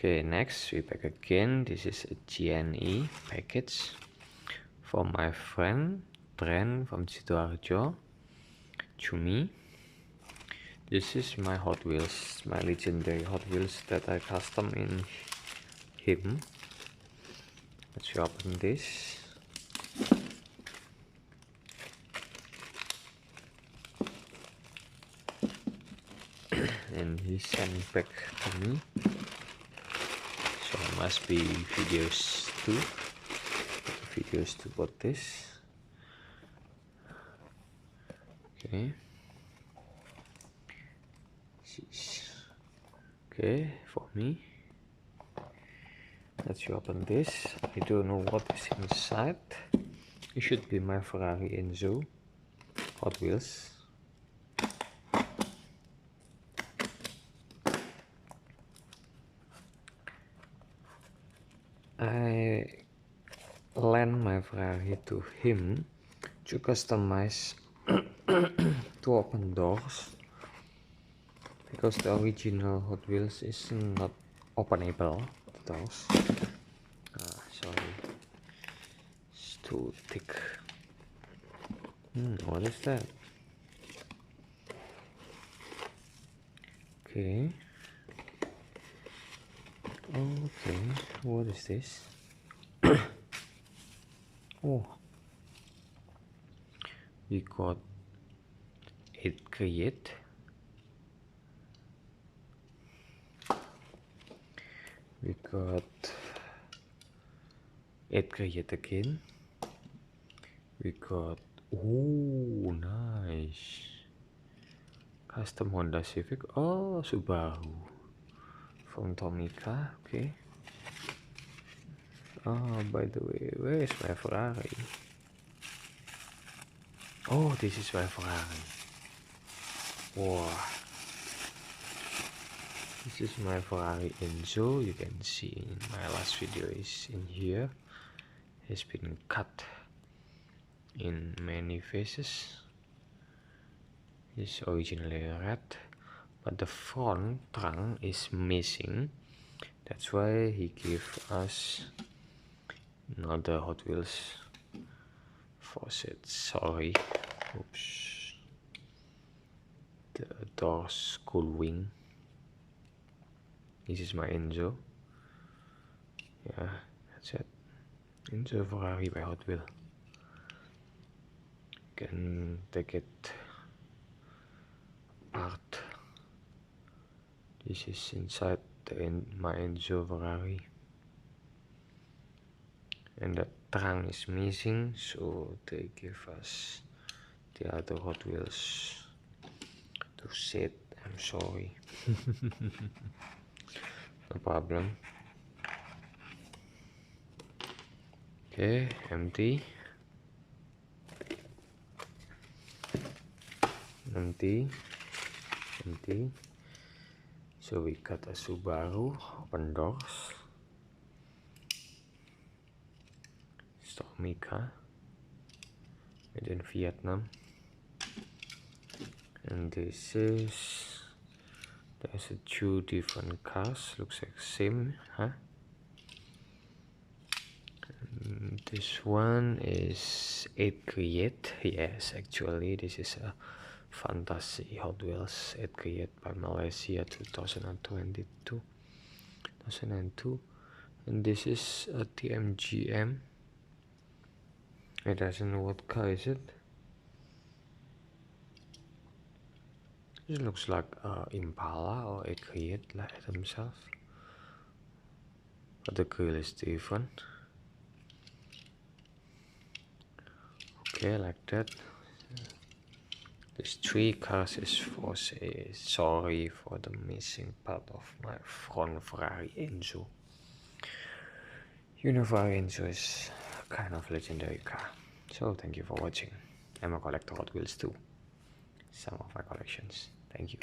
Okay, next we back again. This is a GNE package from my friend Tren from Sidoarjo to me. This is my Hot Wheels, my legendary Hot Wheels that I custom in him. Let's open this. And he sent back to me, so must be videos too. Videos to put this. Okay. This is okay for me. Let's open this. I don't know what is inside. It should be my Ferrari Enzo Hot Wheels. I lent my Ferrari to him to customize to open doors, because the original Hot Wheels is not openable, the doors. Sorry, it's too thick. What is that? Okay. Okay, what is this? Oh, we got it create. We got it create again. We got, oh, nice, custom Honda Civic. Oh, Subaru from Tomica. Okay. Oh, by the way, where is my Ferrari? Oh, this is my Ferrari. Wow, this is my Ferrari Enzo. You can see in my last video is in here. It's been cut in many phases. It's originally red, but the front trunk is missing. That's why he gave us another Hot Wheels faucet. Sorry, oops. The doors cool wing. This is my Enzo. Yeah, that's it. Enzo Ferrari by Hot Wheels. Can take it apart. This is inside my Enzo Ferrari, and the trunk is missing, so they give us the other Hot Wheels to sit. I'm sorry. No problem. Okay, empty. So we got a Subaru, open doors, Tomica, made in Vietnam. And this is, there's two different cars, looks like same, huh? And this one is 8 Create. Yes, actually this is a Fantasy Hot Wheels 8 Create by Malaysia 2002. And this is a TMGM. It doesn't know what car is it. It looks like Impala or a Create like themselves, but the grill is different. Okay, like that. These three cars is for sorry for the missing part of my front Ferrari Enzo. You know, Ferrari Enzo is kind of legendary car. So thank you for watching. I'm a collector Hot Wheels too. Some of my collections. Thank you.